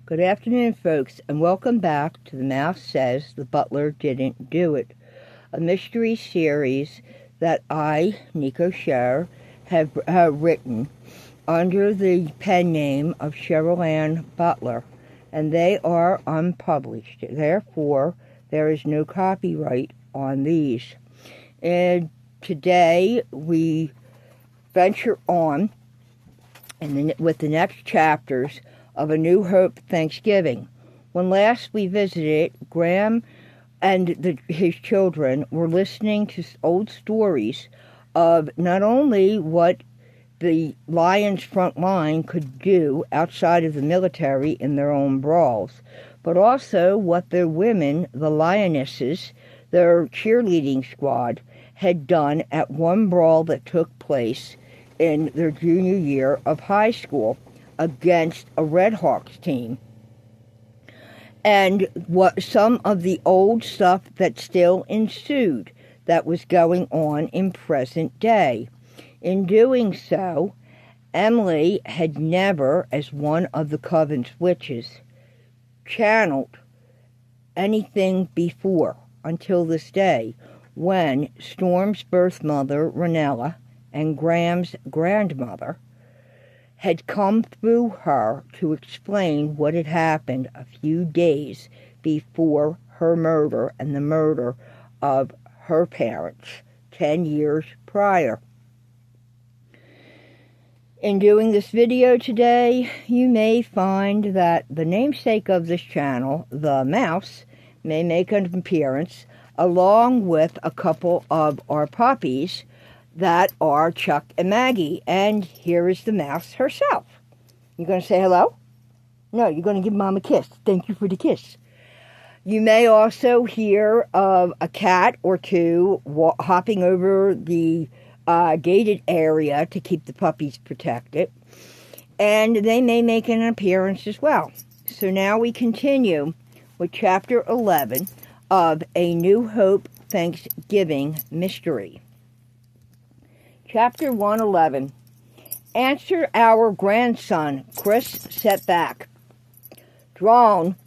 Good afternoon, folks, and welcome back to The Mouse Says the Butler Didn't Do It, a mystery series that I, Nico Scher, have written under the pen name of Cheryl Ann Butler, and they are unpublished. Therefore, there is no copyright on these. And today we venture on with the next chapters of A New Hope Thanksgiving. When last we visited, Ghram and his children were listening to old stories of not only what the Lions' front line could do outside of the military in their own brawls, but also what their women, the Lionesses, their cheerleading squad, had done at one brawl that took place in their junior year of high school against a Red Hawks team, and what some of the old stuff that still ensued that was going on in present day. In doing so, Emily had never, as one of the Coven's witches, channeled anything before until this day, when Storm's birth mother, Ranella, and Graham's grandmother had come through her to explain what had happened a few days before her murder and the murder of her parents 10 years prior. In doing this video today, you may find that the namesake of this channel, the mouse, may make an appearance, along with a couple of our puppies that are Chuck and Maggie. And here is the mouse herself. You going to say hello? No, you're going to give Mom a kiss. Thank you for the kiss. You may also hear of a cat or two hopping over the gated area to keep the puppies protected. And they may make an appearance as well. So now we continue with Chapter 11 of A New Hope Thanksgiving Mystery. Chapter 111. Answer our grandson, Chris set back. Drone.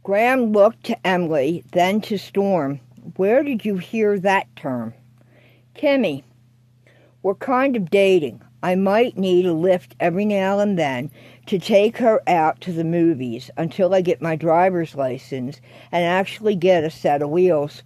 Ghram looked to Emily, then to Storm. Where did you hear that term? Kimmy. We're kind of dating. I might need a lift every now and then to take her out to the movies until I get my driver's license and actually get a set of wheels.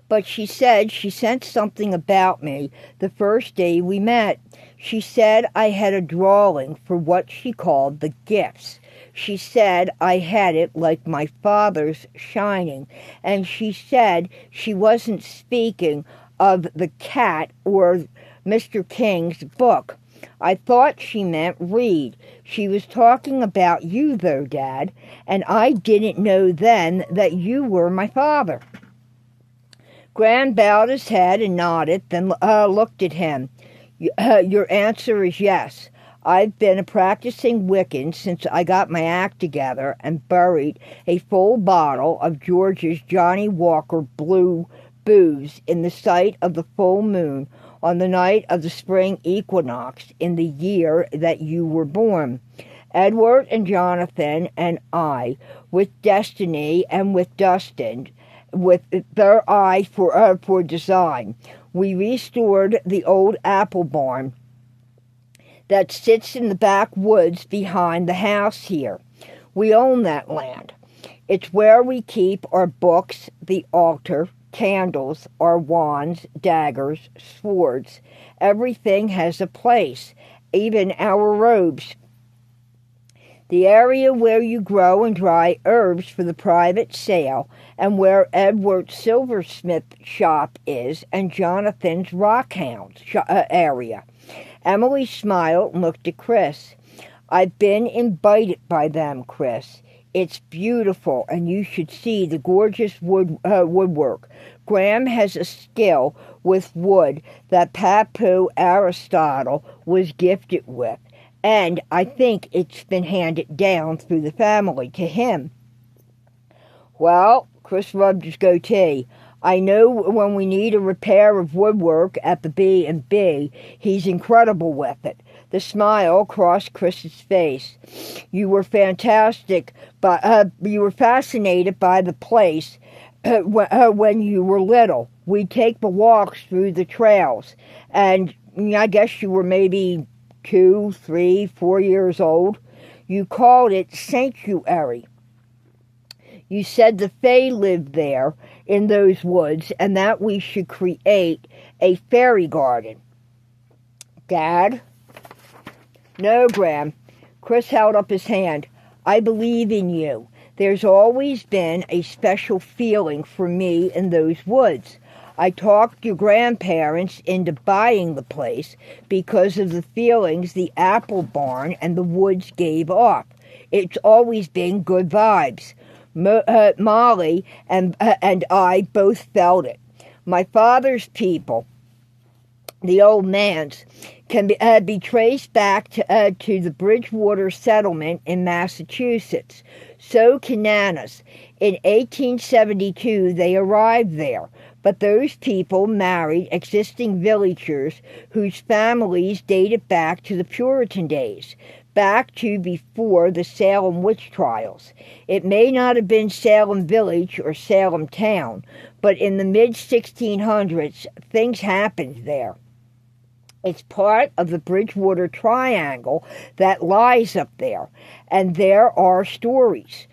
But she said she sensed something about me the first day we met. She said I had a drawing for what she called the gifts. She said I had it like my father's shining. And she said she wasn't speaking of the cat or Mr. King's book. I thought she meant read. She was talking about you, though, Dad, and I didn't know then that you were my father. Ghram bowed his head and nodded, then looked at him. Your answer is yes. I've been a practicing Wiccan since I got my act together and buried a full bottle of George's Johnny Walker Blue booze in the sight of the full moon on the night of the spring equinox in the year that you were born. Edward and Jonathan and I, with Destiny and with Dustin, with their eye for design, we restored the old apple barn that sits in the backwoods behind the house here. We own that land. It's where we keep our books, the altar, candles, our wands, daggers, swords. Everything has a place, even our robes. The area where you grow and dry herbs for the private sale, and where Edward's silversmith shop is, and Jonathan's rockhound area. Emily smiled and looked at Chris. I've been invited by them, Chris. It's beautiful, and you should see the gorgeous woodwork. Ghram has a skill with wood that Papu Aristotle was gifted with, and I think it's been handed down through the family to him. Well, Chris rubbed his goatee. I know when we need a repair of woodwork at the B&B, he's incredible with it. The smile crossed Chris's face. You were fantastic, but you were fascinated by the place when you were little. We'd take the walks through the trails, and I guess you were maybe 2, 3, 4 years old. You called it sanctuary. You said the Fae lived there in those woods, and that we should create a fairy garden. Dad? No, Ghram. Chris held up his hand. I believe in you. There's always been a special feeling for me in those woods. I talked your grandparents into buying the place because of the feelings the apple barn and the woods gave off. It's always been good vibes. Molly and I both felt it. My father's people, the old man's, can be traced back to the Bridgewater settlement in Massachusetts. So can Nana's. In 1872, they arrived there, but those people married existing villagers whose families dated back to the Puritan days, back to before the Salem witch trials. It may not have been Salem Village or Salem Town, but in the mid-1600s, things happened there. It's part of the Bridgewater Triangle that lies up there, and there are stories.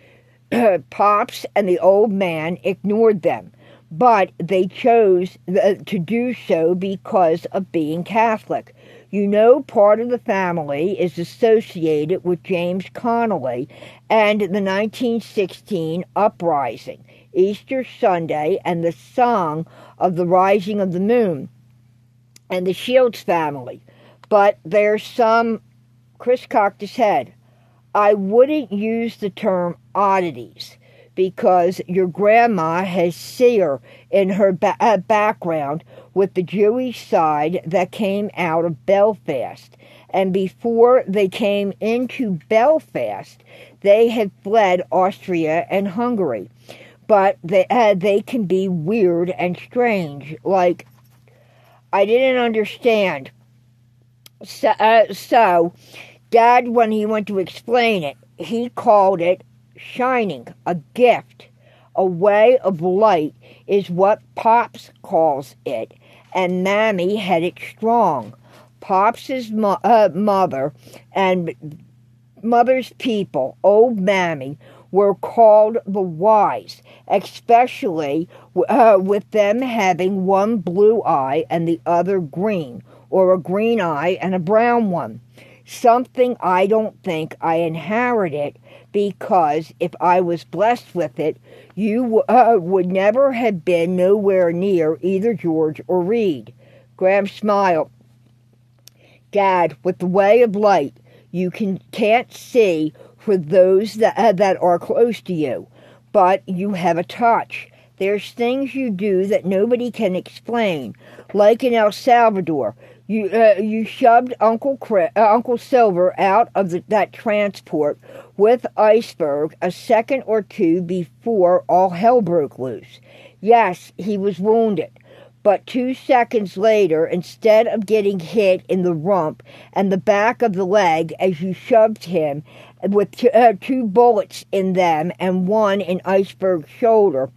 Pops and the old man ignored them, but they chose to do so because of being Catholic. You know, part of the family is associated with James Connolly and the 1916 uprising, Easter Sunday, and the song of the rising of the moon, and the Shields family. But there's some... Chris cocked his head. I wouldn't use the term oddities, because your grandma has seer in her background with the Jewish side that came out of Belfast. And before they came into Belfast, they had fled Austria and Hungary. But they can be weird and strange. Like, I didn't understand. So Dad, when he went to explain it, he called it shining, a gift, a way of light is what Pops calls it, and Mammy had it strong. Pops' mother and mother's people, old Mammy, were called the wise, especially with them having one blue eye and the other green, or a green eye and a brown one. Something I don't think I inherited, because if I was blessed with it, you would never have been nowhere near either George or Reed. Ghram smiled. Dad, with the way of light, you can't see for those that are close to you, but you have a touch. There's things you do that nobody can explain, like in El Salvador. You shoved Uncle Silver out of that transport with iceberg a second or two before all hell broke loose. Yes, he was wounded, but 2 seconds later, instead of getting hit in the rump and the back of the leg as you shoved him with 2 bullets in them and 1 in Iceberg's shoulder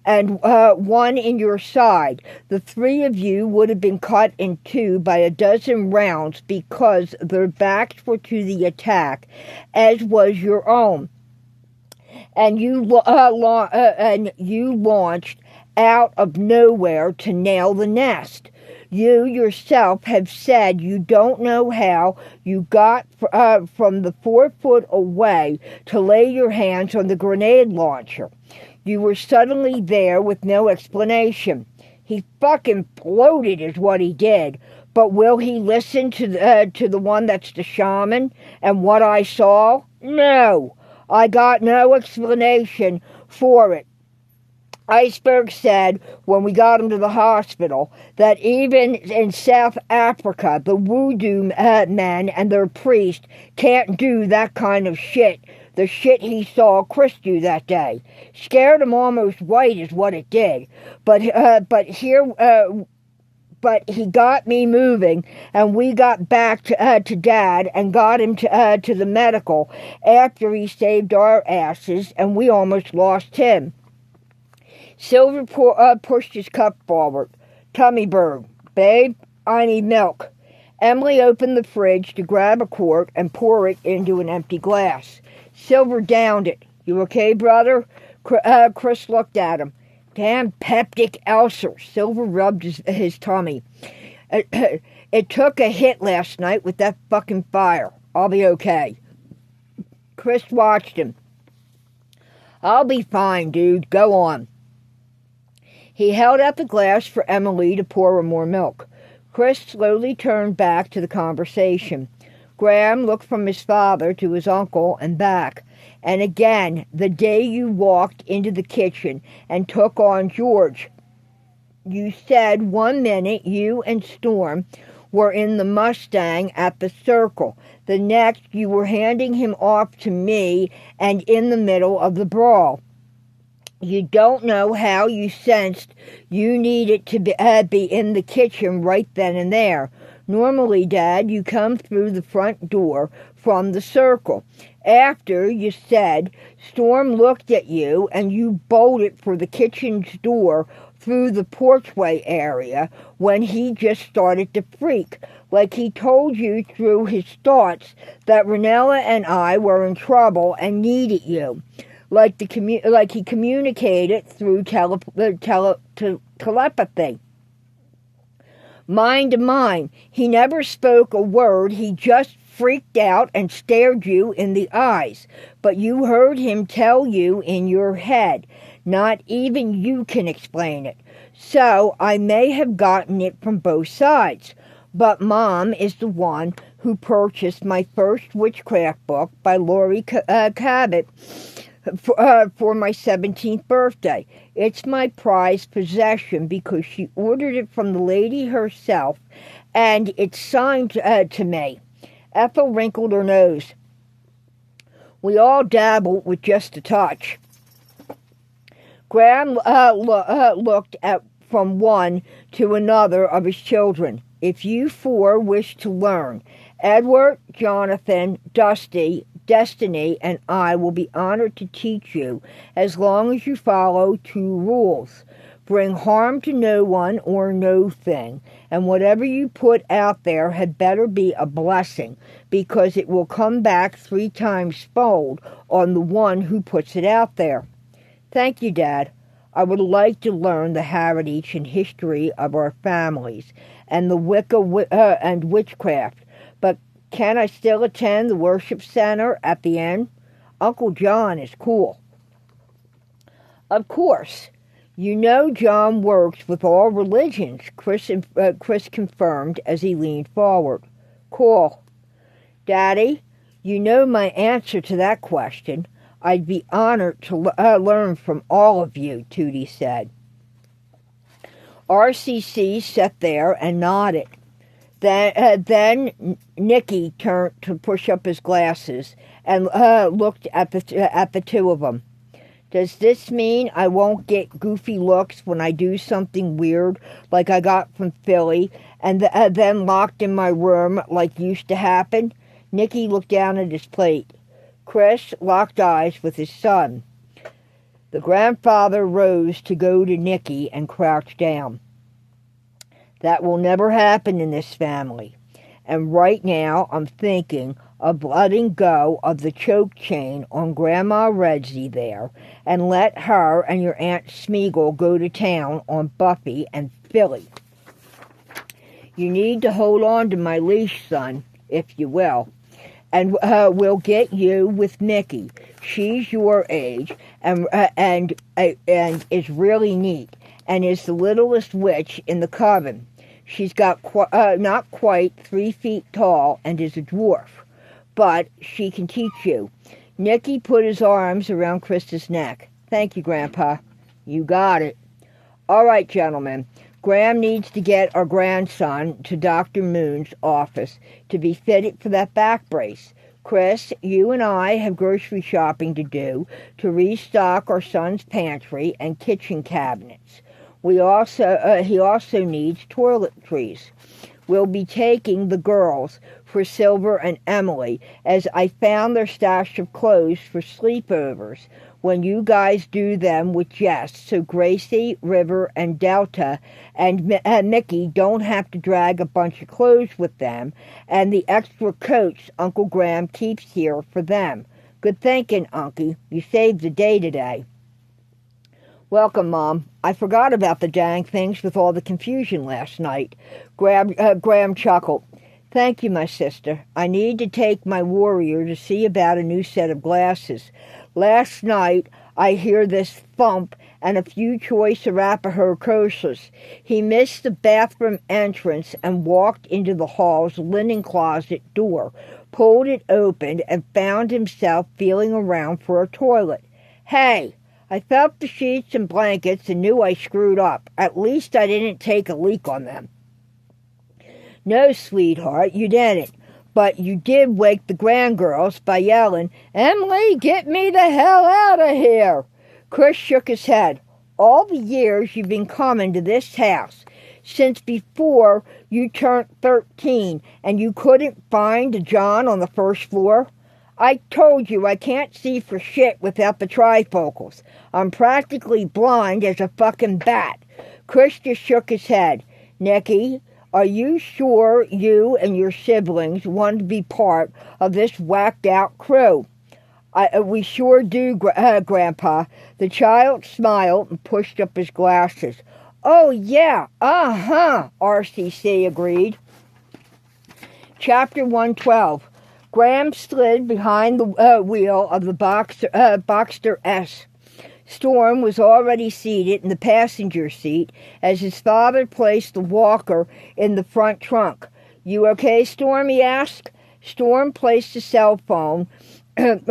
and 1 in your side, the 3 of you would have been cut in 2 by a dozen rounds because their backs were to the attack, as was your own. And you launched out of nowhere to nail the nest. You yourself have said you don't know how you got from the 4 foot away to lay your hands on the grenade launcher. You were suddenly there with no explanation. He fucking bloated is what he did. But will he listen to the one that's the shaman and what I saw? No. I got no explanation for it. Iceberg said when we got him to the hospital that even in South Africa, the voodoo men and their priest can't do that kind of shit. The shit he saw Chris do that day. Scared him almost white is what it did. But but he got me moving, and we got back to Dad and got him to the medical after he saved our asses, and we almost lost him. Silver pushed his cup forward. Tummy bird. Babe, I need milk. Emily opened the fridge to grab a quart and pour it into an empty glass. Silver downed it. You okay, brother? Chris looked at him. Damn peptic ulcer. Silver rubbed his tummy. It took a hit last night with that fucking fire. I'll be okay. Chris watched him. I'll be fine, dude. Go on. He held out the glass for Emily to pour her more milk. Chris slowly turned back to the conversation. Ghram looked from his father to his uncle and back. And again, the day you walked into the kitchen and took on George. You said 1 minute you and Storm were in the Mustang at the circle. The next, you were handing him off to me and in the middle of the brawl. You don't know how you sensed you needed to be in the kitchen right then and there. Normally, Dad, you come through the front door from the circle. After you said, Storm looked at you and you bolted for the kitchen's door through the porchway area when he just started to freak, like he told you through his thoughts that Ranella and I were in trouble and needed you. Like he communicated through telepathy. Mind to mind, he never spoke a word, he just freaked out and stared you in the eyes. But you heard him tell you in your head. Not even you can explain it. So I may have gotten it from both sides. But Mom is the one who purchased my first witchcraft book by Laurie Cabot for my 17th birthday. It's my prized possession because she ordered it from the lady herself, and it's signed to me. Ethel wrinkled her nose. We all dabble with just a touch. Ghram looked from one to another of his children. If you four wish to learn, Edward, Jonathan, Dusty, Destiny, and I will be honored to teach you as long as you follow 2 rules. Bring harm to no one or no thing, and whatever you put out there had better be a blessing, because it will come back 3 times fold on the one who puts it out there. Thank you, Dad. I would like to learn the heritage and history of our families and the Wicca and witchcraft, but can I still attend the worship center at the end? Uncle John is cool. Of course. You know John works with all religions, Chris confirmed as he leaned forward. Cool. Daddy, you know my answer to that question. I'd be honored to learn from all of you, Tootie said. RCC sat there and nodded. Then Nicky turned to push up his glasses and looked at the 2 of them. Does this mean I won't get goofy looks when I do something weird like I got from Philly and then locked in my room like used to happen? Nicky looked down at his plate. Chris locked eyes with his son. The grandfather rose to go to Nicky and crouched down. That will never happen in this family. And right now I'm thinking of letting go of the choke chain on Grandma Redsy there and let her and your Aunt Smeagol go to town on Buffy and Philly. You need to hold on to my leash, son, if you will. And we'll get you with Nicky. She's your age and is really neat and is the littlest witch in the coven. She's got not quite 3 feet tall and is a dwarf, but she can teach you. Nicky put his arms around Krista's neck. Thank you, Grandpa. You got it. All right, gentlemen. Ghram needs to get our grandson to Dr. Moon's office to be fitted for that back brace. Chris, you and I have grocery shopping to do to restock our son's pantry and kitchen cabinets. He also needs toiletries. We'll be taking the girls for Silver and Emily, as I found their stash of clothes for sleepovers when you guys do them with Jess, so Gracie, River, and Delta and Mickey don't have to drag a bunch of clothes with them, and the extra coats Uncle Ghram keeps here for them. Good thinking, Unky. You saved the day today. Welcome, Mom. I forgot about the dang things with all the confusion last night. Ghram chuckled. Thank you, my sister. I need to take my warrior to see about a new set of glasses. Last night, I hear this thump and a few choice Arapaho curses. He missed the bathroom entrance and walked into the hall's linen closet door, pulled it open, and found himself feeling around for a toilet. Hey! I felt the sheets and blankets and knew I screwed up. At least I didn't take a leak on them. No, sweetheart, you didn't. But you did wake the grandgirls by yelling, Emily, get me the hell out of here. Chris shook his head. All the years you've been coming to this house, since before you turned 13 and you couldn't find a John on the first floor? I told you I can't see for shit without the trifocals. I'm practically blind as a fucking bat. Chris just shook his head. Nicky, are you sure you and your siblings want to be part of this whacked-out crew? We sure do, Grandpa. The child smiled and pushed up his glasses. Oh, yeah, RCC agreed. Chapter 112. Ghram slid behind the wheel of the Boxster S. Storm was already seated in the passenger seat as his father placed the walker in the front trunk. You okay, Storm? He asked. Ghram placed his cell phone in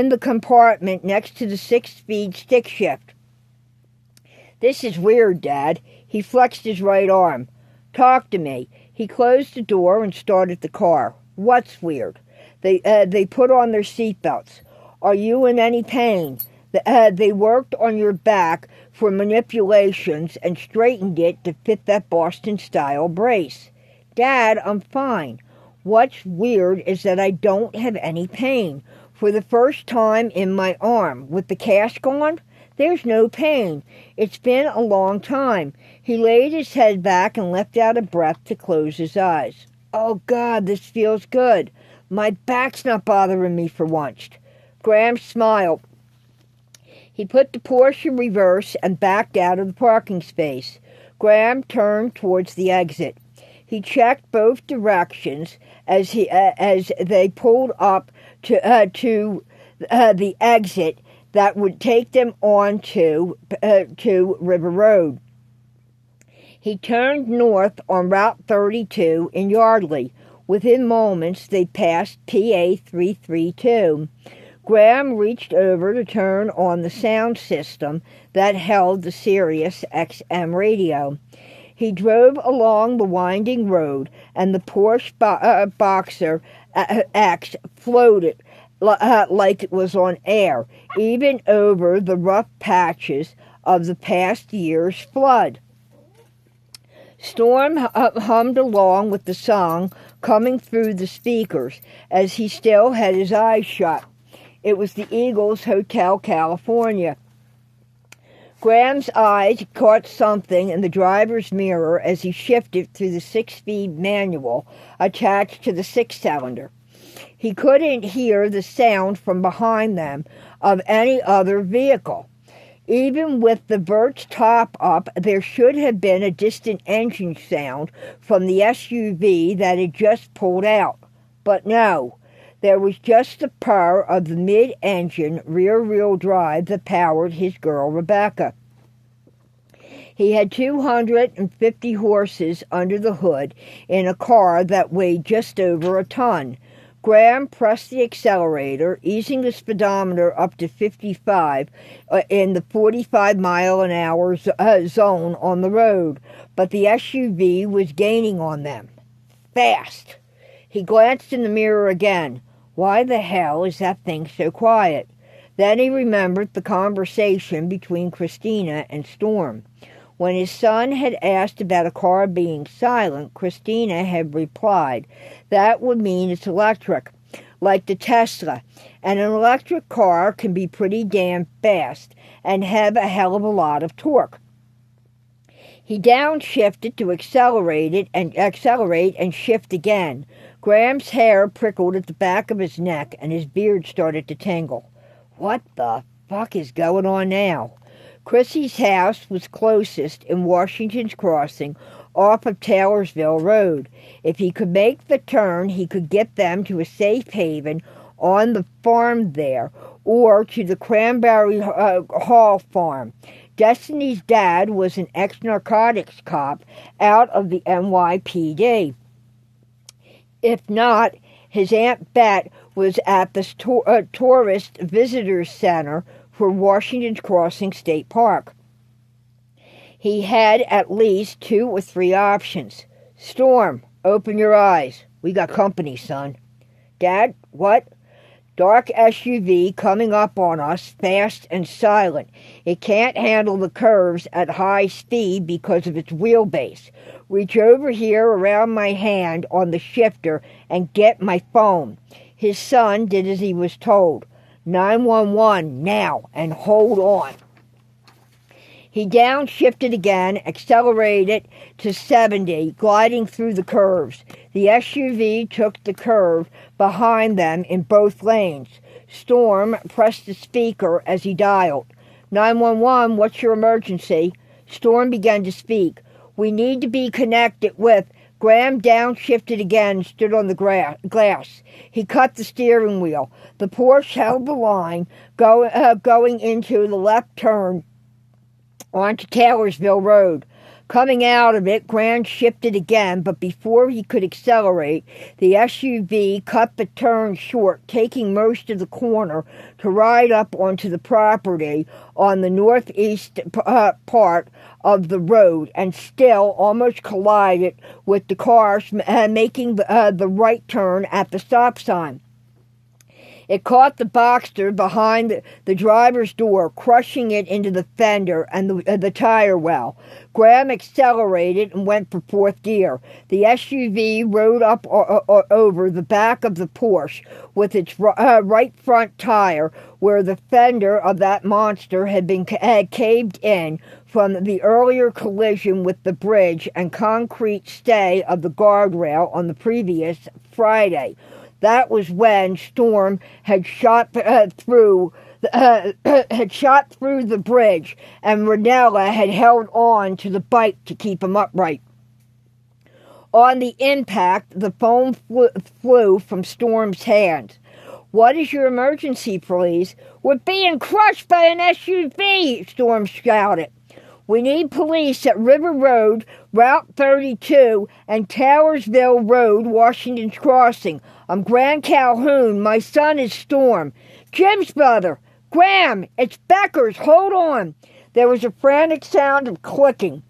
the compartment next to the 6-speed stick shift. This is weird, Dad. He flexed his right arm. Talk to me. He closed the door and started the car. What's weird? They put on their seatbelts. Are you in any pain? They worked on your back for manipulations and straightened it to fit that Boston-style brace. Dad, I'm fine. What's weird is that I don't have any pain. For the first time in my arm, with the cast gone, there's no pain. It's been a long time. He laid his head back and let out a breath to close his eyes. Oh, God, this feels good. My back's not bothering me for once. Ghram smiled. He put the Porsche in reverse and backed out of the parking space. Ghram turned towards the exit. He checked both directions as they pulled up to the exit that would take them on to River Road. He turned north on Route 32 in Yardley. Within moments, they passed PA 332. Ghram reached over to turn on the sound system that held the Sirius XM radio. He drove along the winding road, and the Porsche Boxer X floated like it was on air, even over the rough patches of the past year's flood. Storm hummed along with the song coming through the speakers as he still had his eyes shut. It was the Eagles Hotel California. Gram's eyes caught something in the driver's mirror as he shifted through the 6-speed manual attached to the 6-cylinder. He couldn't hear the sound from behind them of any other vehicle. Even with the Vert's top up, there should have been a distant engine sound from the SUV that had just pulled out. But no, there was just the purr of the mid-engine rear-wheel drive that powered his girl Rebecca. He had 250 horses under the hood in a car that weighed just over a ton. Ghram pressed the accelerator, easing the speedometer up to 55 in the 45-mile-an-hour zone on the road, but the SUV was gaining on them. Fast! He glanced in the mirror again. Why the hell is that thing so quiet? Then he remembered the conversation between Christina and Storm. When his son had asked about a car being silent, Christina had replied, "That would mean it's electric, like the Tesla, and an electric car can be pretty damn fast and have a hell of a lot of torque." He downshifted to accelerate and shift again. Graham's hair prickled at the back of his neck and his beard started to tingle. What the fuck is going on now? Chrissy's house was closest in Washington's Crossing off of Taylorsville Road. If he could make the turn, he could get them to a safe haven on the farm there or to the Cranberry Hall farm. Destiny's dad was an ex-narcotics cop out of the NYPD. If not, his Aunt Bet was at the Tourist Visitors Center for Washington's Crossing State Park. He had at least 2 or 3 options. "Storm, open your eyes. We got company, son." "Dad, what?" "Dark SUV coming up on us, fast and silent. It can't handle the curves at high speed because of its wheelbase. Reach over here around my hand on the shifter and get my phone." His son did as he was told. 911 now, and hold on. He downshifted again, accelerated to 70, gliding through the curves. The SUV took the curve behind them in both lanes. Storm pressed the speaker as he dialed. 911, what's your emergency? Storm began to speak. "We need to be connected with..." Graham downshifted again and stood on the glass. He cut the steering wheel. The Porsche held the line, going into the left turn onto Taylorsville Road. Coming out of it, Graham shifted again, but before he could accelerate, the SUV cut the turn short, taking most of the corner to ride up onto the property on the northeast part of the road, and still almost collided with the cars making the right turn at the stop sign. It caught the Boxster behind the driver's door, crushing it into the fender and the tire well. Graham accelerated and went for 4th gear. The SUV rode up over the back of the Porsche with its right front tire, where the fender of that monster had caved in from the earlier collision with the bridge and concrete stay of the guardrail on the previous Friday. That was when Storm had shot through the bridge, and Ranella had held on to the bike to keep him upright. On the impact, the phone flew from Storm's hands. "What is your emergency, please?" "We're being crushed by an SUV," Storm shouted. "We need police at River Road, Route 32, and Taylorsville Road, Washington's Crossing. I'm Graham Calhoun. My son is Storm." "Jim's brother." "Graham, it's Becker's. Hold on." There was a frantic sound of clicking.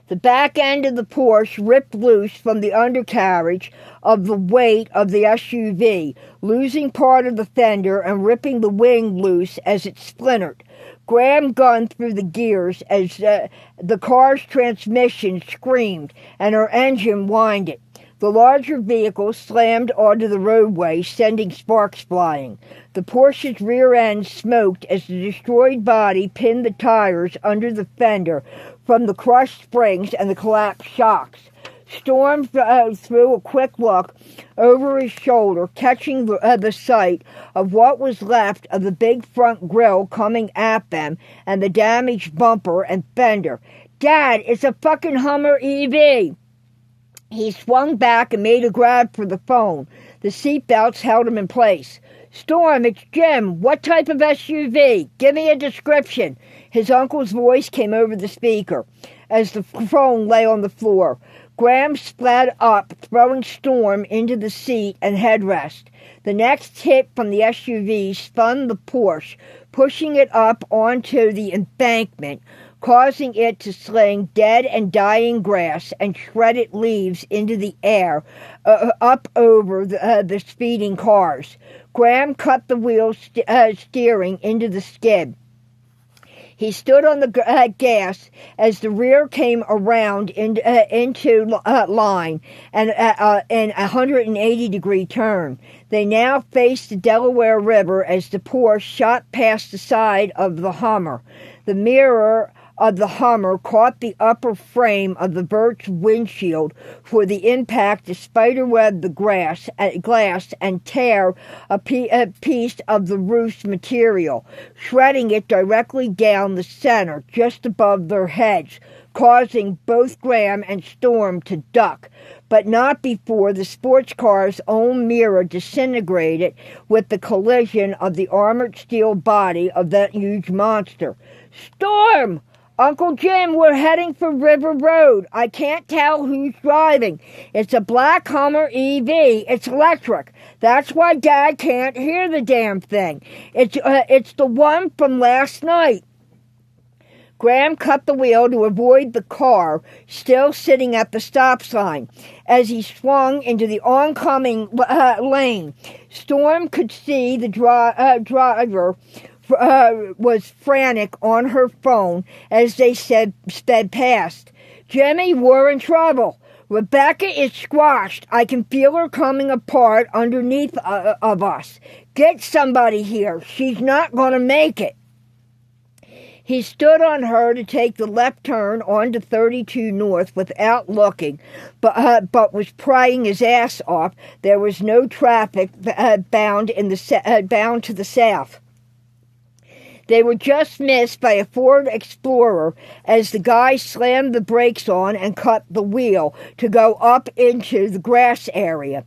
The back end of the Porsche ripped loose from the undercarriage of the weight of the SUV, losing part of the fender and ripping the wing loose as it splintered. Graham gunned through the gears as the car's transmission screamed and her engine whined. The larger vehicle slammed onto the roadway, sending sparks flying. The Porsche's rear end smoked as the destroyed body pinned the tires under the fender from the crushed springs and the collapsed shocks. Storm threw a quick look over his shoulder, catching the sight of what was left of the big front grille coming at them and the damaged bumper and fender. "Dad, it's a fucking Hummer EV!" He swung back and made a grab for the phone. The seatbelts held him in place. "Storm, it's Jim. What type of SUV? Give me a description." His uncle's voice came over the speaker as the phone lay on the floor. Graham sped up, throwing Storm into the seat and headrest. The next hit from the SUV spun the Porsche, pushing it up onto the embankment. causing it to sling dead and dying grass and shredded leaves into the air up over the speeding cars. Ghram cut the wheel steering into the skid. He stood on the gas as the rear came around into line and in a 180-degree turn. They now faced the Delaware River as the Porsche shot past the side of the Hummer. The mirror of the Hummer caught the upper frame of the Vert's windshield for the impact to spiderweb the glass and tear a piece of the roof's material, shredding it directly down the center just above their heads, causing both Ghram and Storm to duck, but not before the sports car's own mirror disintegrated with the collision of the armored steel body of that huge monster. "Storm! Uncle Jim, we're heading for River Road. I can't tell who's driving. It's a black Hummer EV. It's electric. That's why Dad can't hear the damn thing. It's the one from last night." Ghram cut the wheel to avoid the car, still sitting at the stop sign. As he swung into the oncoming lane, Storm could see the driver was frantic on her phone as they sped past. "Jimmy, we're in trouble. Rebecca is squashed. I can feel her coming apart underneath of us. Get somebody here. She's not going to make it." He stood on her to take the left turn onto 32 North without looking, but was prying his ass off. There was no traffic bound to the south. They were just missed by a Ford Explorer as the guy slammed the brakes on and cut the wheel to go up into the grass area.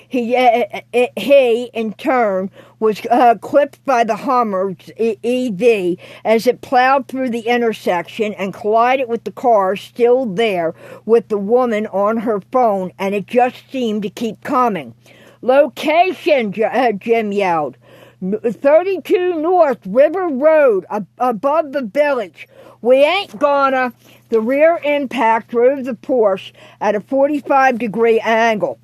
He in turn, was clipped by the Hummer's EV as it plowed through the intersection and collided with the car still there with the woman on her phone, and it just seemed to keep coming. "Location," Jim yelled. 32 North, River Road, above the village. We ain't gonna." The rear impact drove the Porsche at a 45-degree angle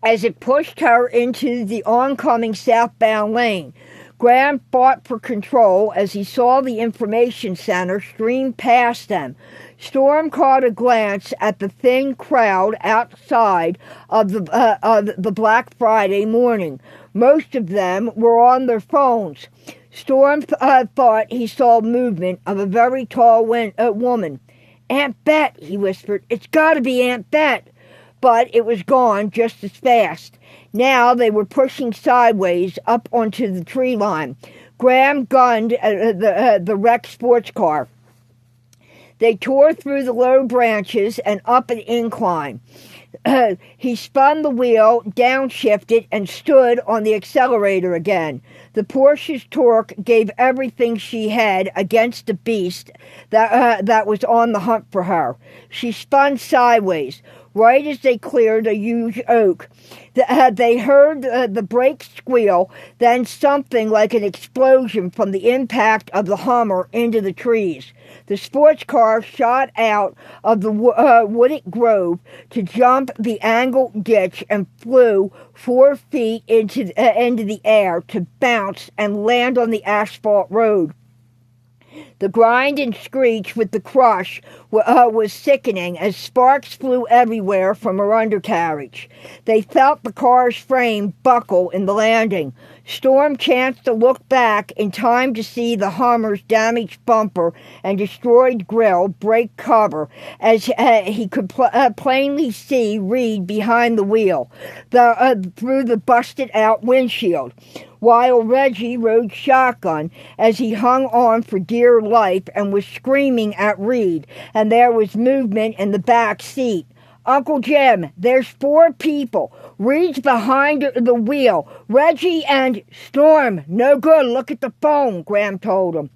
as it pushed her into the oncoming southbound lane. Ghram fought for control as he saw the information center stream past them. Storm caught a glance at the thin crowd outside of the Black Friday morning. Most of them were on their phones. Storm thought he saw movement of a very tall woman. "Aunt Bet," he whispered. "It's got to be Aunt Bet." But it was gone just as fast. Now they were pushing sideways up onto the tree line. Ghram gunned the wrecked sports car. They tore through the low branches and up an incline. He spun the wheel, downshifted, and stood on the accelerator again. The Porsche's torque gave everything she had against the beast that was on the hunt for her. She spun sideways, right as they cleared a huge oak. They heard the brakes squeal, then something like an explosion from the impact of the Hummer into the trees. The sports car shot out of the wooded grove to jump the angled ditch and flew 4 feet into the air to bounce and land on the asphalt road. The grind and screech with the crush was sickening as sparks flew everywhere from her undercarriage. They felt the car's frame buckle in the landing. Storm chanced to look back in time to see the Hummer's damaged bumper and destroyed grille break cover as he could plainly see Reed behind the wheel through the busted-out windshield, while Reggie rode shotgun as he hung on for dear life and was screaming at Reed, and there was movement in the back seat. "Uncle Jim, there's 4 people. Reed's behind the wheel. Reggie and..." "Storm, no good. Look at the phone," Ghram told him.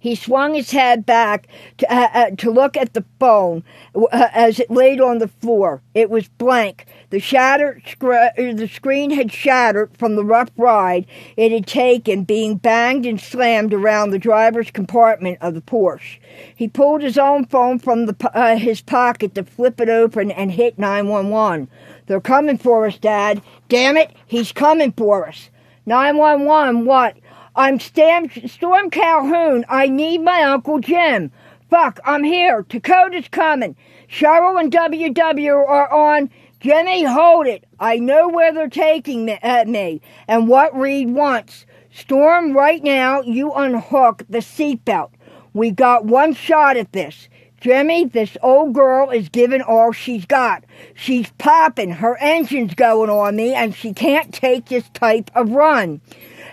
He swung his head back to look at the phone as it laid on the floor. It was blank. The screen had shattered from the rough ride it had taken, being banged and slammed around the driver's compartment of the Porsche. He pulled his own phone from his pocket to flip it open and hit 911. "They're coming for us, Dad. Damn it, he's coming for us." 911, what? "I'm Storm Calhoun. I need my Uncle Jim." "Fuck, I'm here. Dakota's coming. Cheryl and WW are on." "Jimmy, hold it. I know where they're taking me and what Reed wants. Storm, right now, you unhook the seatbelt. We got one shot at this. Jimmy, this old girl is giving all she's got. She's popping. Her engine's going on me, and she can't take this type of run.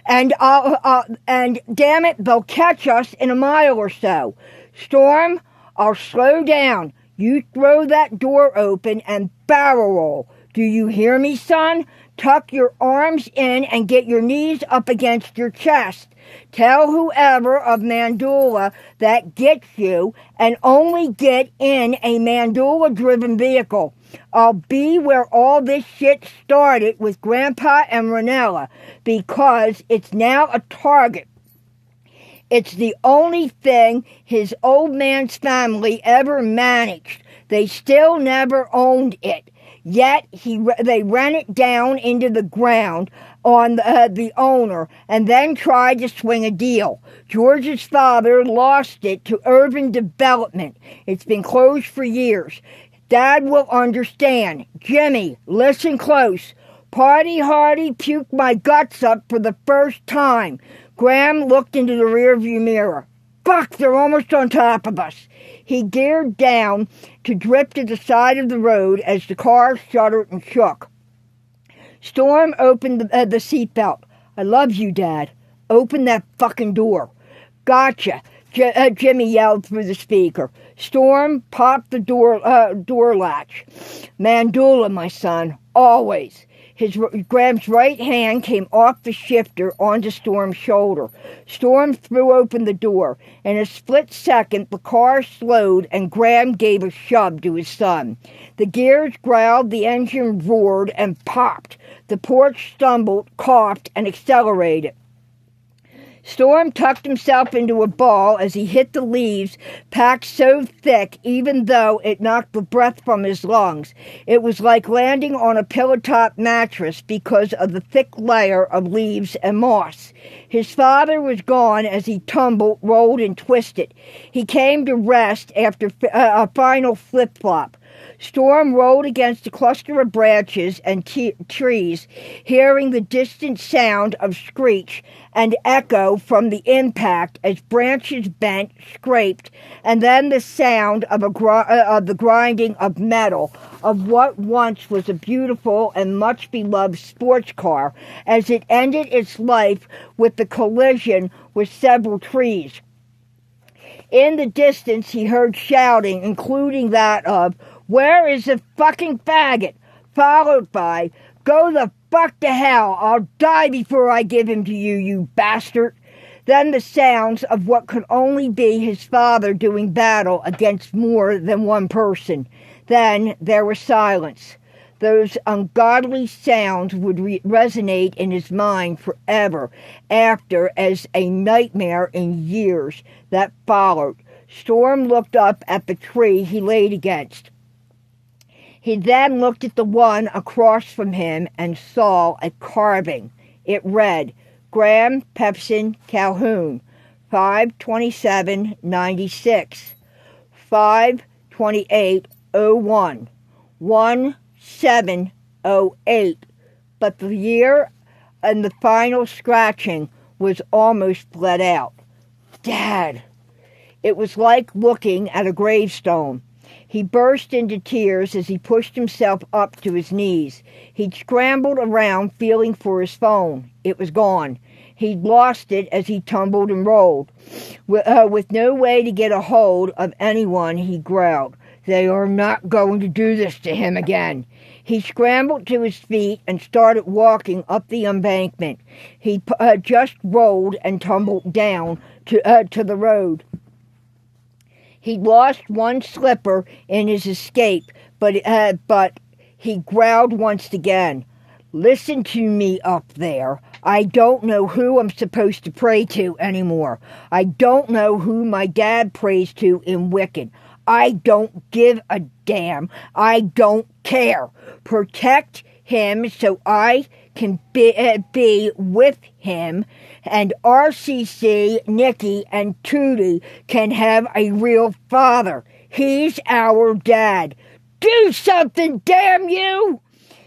And damn it, they'll catch us in a mile or so. Storm, I'll slow down. You throw that door open and barrel roll. Do you hear me, son? Tuck your arms in and get your knees up against your chest. Tell whoever of Mandula that gets you, and only get in a Mandula-driven vehicle. I'll be where all this shit started with Grandpa and Ranella, because it's now a target. It's the only thing his old man's family ever managed. They still never owned it. Yet they ran it down into the ground on the owner and then tried to swing a deal. George's father lost it to urban development. It's been closed for years. Dad will understand. Jimmy, listen close. Party hardy puked my guts up for the first time. Ghram looked into the rearview mirror. Fuck, they're almost on top of us. He geared down to drift to the side of the road as the car shuddered and shook. Storm opened the seatbelt. I love you, Dad. Open that fucking door. Gotcha, Jimmy yelled through the speaker. Storm popped the door latch. Mandula, my son, always. Gram's right hand came off the shifter onto Storm's shoulder. Storm threw open the door. In a split second, the car slowed and Ghram gave a shove to his son. The gears growled, the engine roared and popped. The Porsche stumbled, coughed, and accelerated. Storm tucked himself into a ball as he hit the leaves, packed so thick even though it knocked the breath from his lungs. It was like landing on a pillow-top mattress because of the thick layer of leaves and moss. His father was gone as he tumbled, rolled, and twisted. He came to rest after a final flip-flop. Storm rolled against a cluster of branches and trees, hearing the distant sound of screech and echo from the impact as branches bent, scraped, and then the sound of the grinding of metal of what once was a beautiful and much-beloved sports car as it ended its life with the collision with several trees. In the distance, he heard shouting, including that of, "Where is the fucking faggot?" Followed by, "Go the fuck to hell. I'll die before I give him to you, you bastard." Then the sounds of what could only be his father doing battle against more than one person. Then there was silence. Those ungodly sounds would resonate in his mind forever after as a nightmare in years that followed. Storm looked up at the tree he laid against. He then looked at the one across from him and saw a carving. It read, Ghram Pepsin Calhoun, 5/27/96, 5/28/01, 1708. But the year and the final scratching was almost bled out. Dad! It was like looking at a gravestone. He burst into tears as he pushed himself up to his knees. He'd scrambled around feeling for his phone. It was gone. He'd lost it as he tumbled and rolled. With no way to get a hold of anyone, he growled, "They are not going to do this to him again." He scrambled to his feet and started walking up the embankment. He just rolled and tumbled down to the road. He lost one slipper in his escape, but he growled once again. Listen to me up there. I don't know who I'm supposed to pray to anymore. I don't know who my dad prays to in Wiccan. I don't give a damn. I don't care. Protect him so I can be with him, and RCC, Nikki, and Tootie can have a real father. He's our dad. Do something, damn you!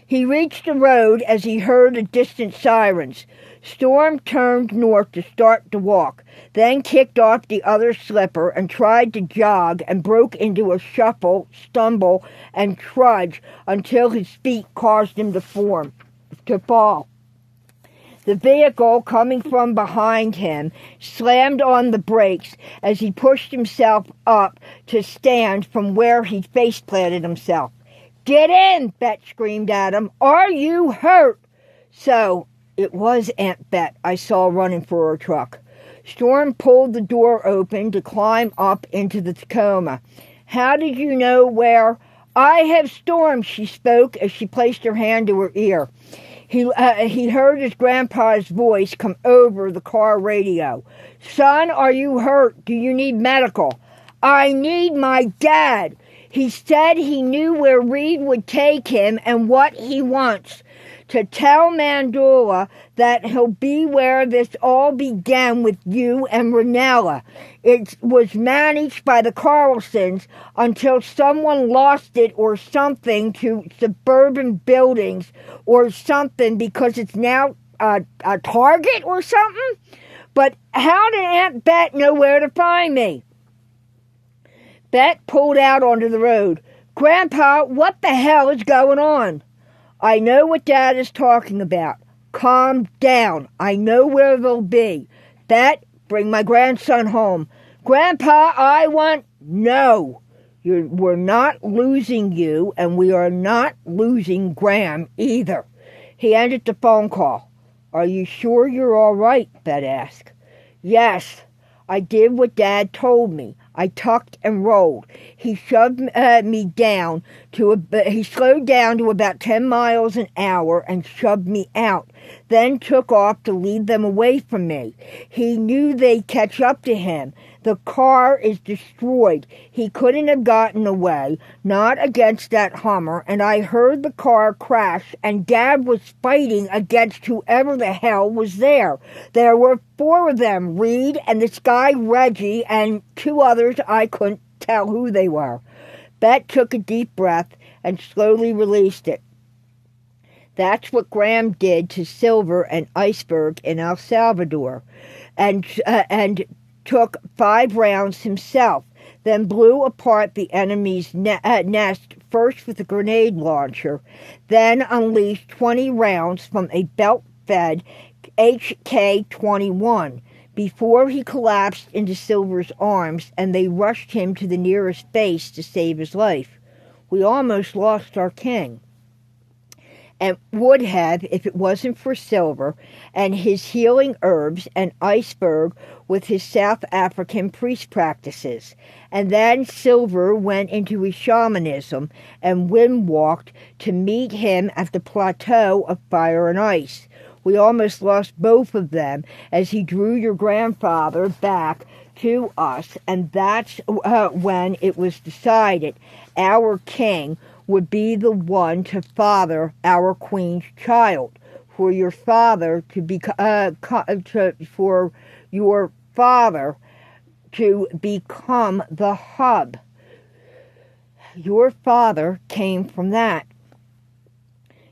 He reached the road as he heard the distant sirens. Storm turned north to start to walk, then kicked off the other slipper and tried to jog and broke into a shuffle, stumble, and trudge until his feet caused him to fall. The vehicle, coming from behind him, slammed on the brakes as he pushed himself up to stand from where he face-planted himself. Get in, Bet screamed at him. Are you hurt? So it was Aunt Bet I saw running for her truck. Storm pulled the door open to climb up into the Tacoma. How did you know where? I have Storm, she spoke as she placed her hand to her ear. He heard his grandpa's voice come over the car radio. Son, are you hurt? Do you need medical? I need my dad. He said he knew where Reed would take him and what he wants. To tell Mandula that he'll be where this all began with you and Ranella. It was managed by the Carlsons until someone lost it or something to suburban buildings or something because it's now a Target or something. But how did Aunt Bet know where to find me? Bet pulled out onto the road. Grandpa, what the hell is going on? I know what Dad is talking about. Calm down. I know where they'll be. Bet, bring my grandson home. Grandpa, I want... No. We're not losing you, and we are not losing Ghram either. He ended the phone call. Are you sure you're all right? Bet asked. Yes. I did what Dad told me. I tucked and rolled. He shoved me down he slowed down to about 10 miles an hour and shoved me out, then took off to lead them away from me. He knew they'd catch up to him. The car is destroyed. He couldn't have gotten away, not against that Hummer, and I heard the car crash, and Dad was fighting against whoever the hell was there. There were 4 of them, Reed and this guy Reggie, and 2 others I couldn't tell who they were. Bet took a deep breath and slowly released it. That's what Ghram did to Silver and Iceberg in El Salvador, and took 5 rounds himself, then blew apart the enemy's nest first with a grenade launcher, then unleashed 20 rounds from a belt-fed HK-21 before he collapsed into Silver's arms and they rushed him to the nearest base to save his life. We almost lost our king. And would have if it wasn't for Silver and his healing herbs and Iceberg with his South African priest practices. And then Silver went into his shamanism and wind-walked to meet him at the plateau of fire and ice. We almost lost both of them as he drew your grandfather back to us, and that's when it was decided our king would be the one to father our queen's child, for your father to become the hub. Your father came from that.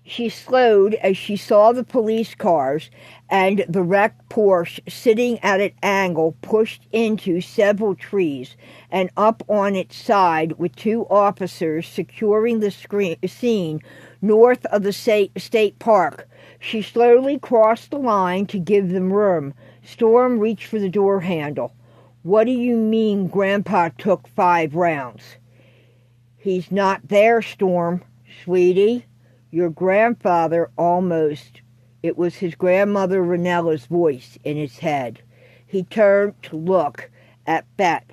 She slowed as she saw the police cars and the wrecked Porsche sitting at an angle pushed into several trees and up on its side with 2 officers securing the scene north of the state park. She slowly crossed the line to give them room. Storm reached for the door handle. What do you mean Grandpa took 5 rounds? He's not there, Storm, sweetie. Your grandfather almost. It was his grandmother Ranella's voice in his head. He turned to look at Bet.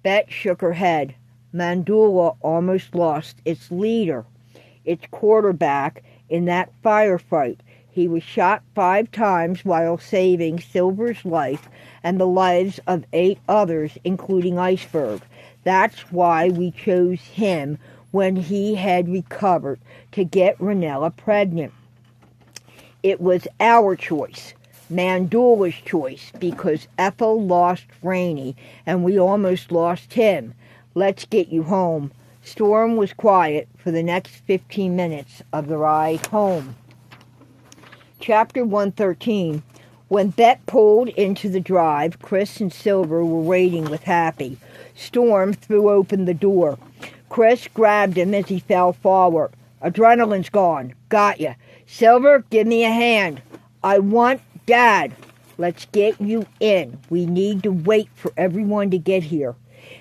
Bet shook her head. Mandula almost lost its leader, its quarterback, in that firefight. He was shot 5 times while saving Silver's life and the lives of 8 others, including Iceberg. That's why we chose him when he had recovered, to get Ranella pregnant. It was our choice, Mandula's choice, because Ethel lost Rainey and we almost lost him. Let's get you home. Storm was quiet for the next 15 minutes of the ride home. Chapter 113. When Bet pulled into the drive, Chris and Silver were waiting with Happy. Storm threw open the door. Chris grabbed him as he fell forward. Adrenaline's gone. Got ya. Silver, give me a hand. I want Dad. Let's get you in. We need to wait for everyone to get here.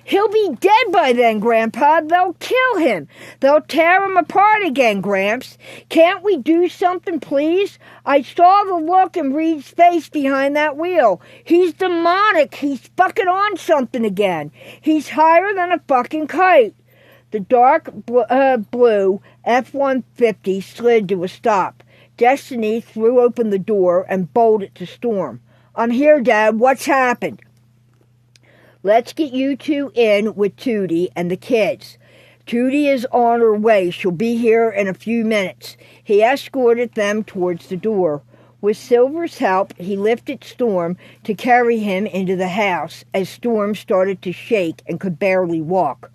He'll be dead by then, Grandpa. They'll kill him. They'll tear him apart again, Gramps. Can't we do something, please? I saw the look in Reed's face behind that wheel. He's demonic. He's fucking on something again. He's higher than a fucking kite. The dark blue F-150 slid to a stop. Destiny threw open the door and bolted to Storm. I'm here, Dad. What's happened? Let's get you two in with Tootie and the kids. Tootie is on her way. She'll be here in a few minutes. He escorted them towards the door. With Silver's help, he lifted Storm to carry him into the house as Storm started to shake and could barely walk.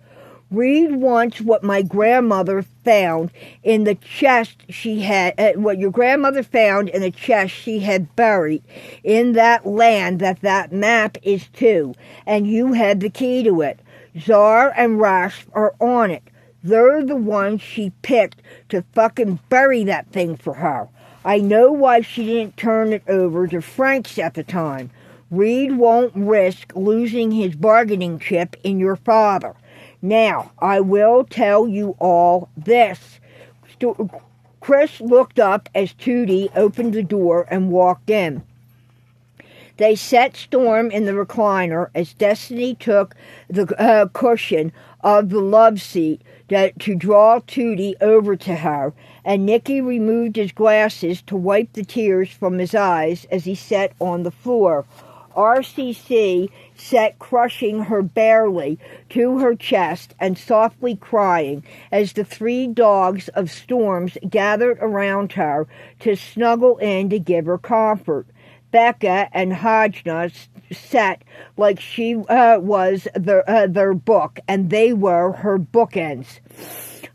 Reed wants what my grandmother found in the chest she had, what your grandmother found in the chest she had buried in that land that map is to, and you had the key to it. Czar and Rasp are on it. They're the ones she picked to fucking bury that thing for her. I know why she didn't turn it over to Franks at the time. Reed won't risk losing his bargaining chip in your father. Now, I will tell you all this. Chris looked up as Tootie opened the door and walked in. They set Storm in the recliner as Destiny took the cushion of the love seat to draw Tootie over to her, and Nicky removed his glasses to wipe the tears from his eyes as he sat on the floor. RCC sat crushing her barely to her chest and softly crying as the 3 dogs of Storms gathered around her to snuggle in to give her comfort. Becca and Hajna sat like she was their book, and they were her bookends.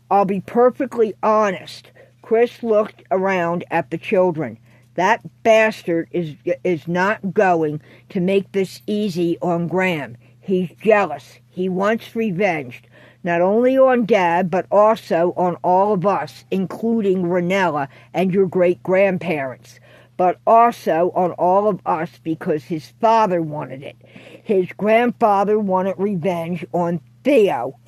I'll be perfectly honest. Chris looked around at the children. That bastard is not going to make this easy on Gram. He's jealous. He wants revenge, not only on Dad, but also on all of us, including Ranella and your great-grandparents, but also on all of us because his father wanted it. His grandfather wanted revenge on Theo,